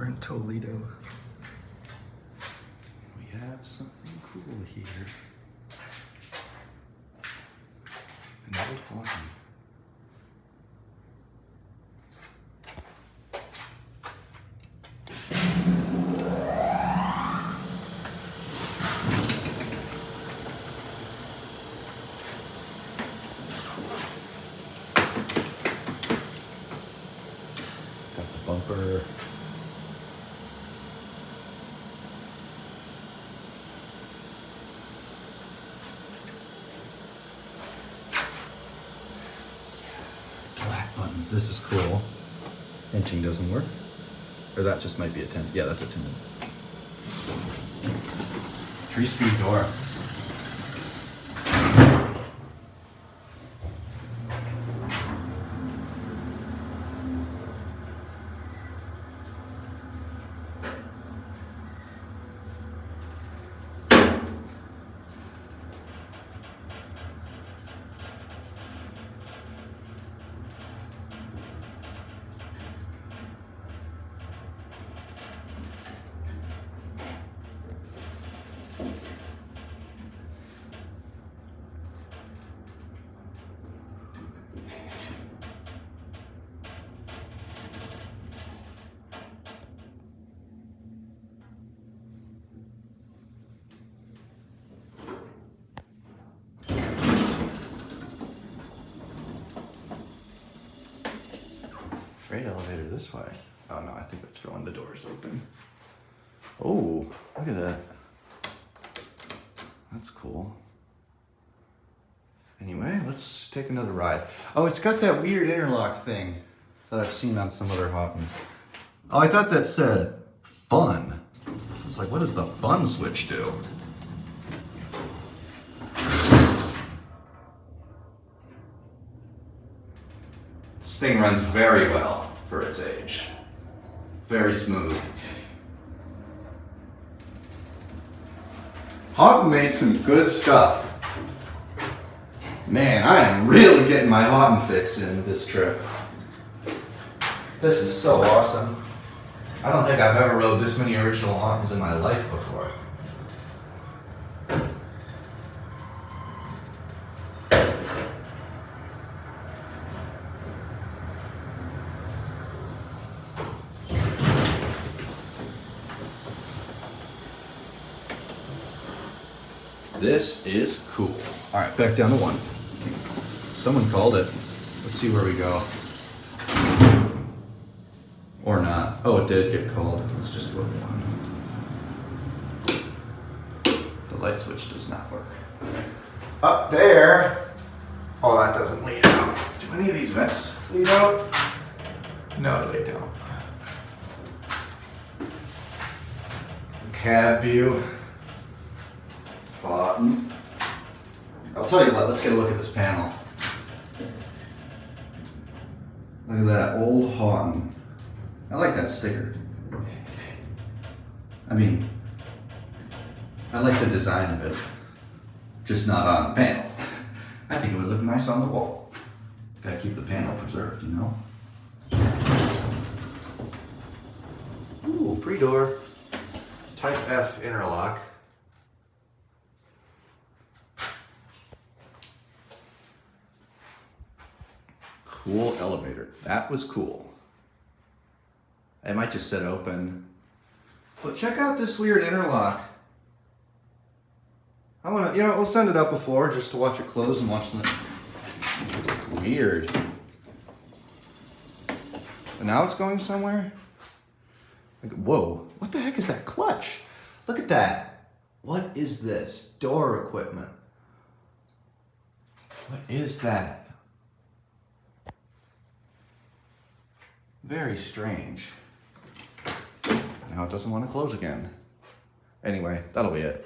Secor in Toledo. We have something cool here. An old Haughton. Got the bumper. Black buttons, this is cool. Inching doesn't work. Or that just might be a 10. Yeah, that's a 10. 3-speed door. Freight elevator this way. Oh no, I think that's for when the door's open. Oh, look at that. That's cool. Anyway, let's take another ride. Oh, it's got that weird interlock thing that I've seen on some other Haughtons. Oh, I thought that said fun. I was like, what does the fun switch do? This thing runs very well for its age. Very smooth. Haughton made some good stuff. Man, I am really getting my Haughton fix in this trip. This is so awesome. I don't think I've ever rode this many original Haughtons in my life before. This is cool. All right, back down to 1. Someone called it. Let's see where we go. Or not. Oh, it did get called. Let's just go to 1. The light switch does not work. Up there. Oh, that doesn't lead out. Do any of these vents lead out? No, they don't. Cab view. Haughton. I'll tell you what, let's get a look at this panel. Look at that, old Haughton. I like that sticker. I mean, I like the design of it, just not on the panel. I think it would look nice on the wall. Gotta keep the panel preserved, you know? Ooh, pre-door. Type F interlock. Cool elevator. That was cool. It might just sit open. But check out this weird interlock. I wanna, we'll send it up before just to watch it close and watch the... Weird. And now it's going somewhere? Like, whoa, what the heck is that clutch? Look at that. What is this? Door equipment. What is that? Very strange. Now it doesn't want to close again. Anyway, that'll be it.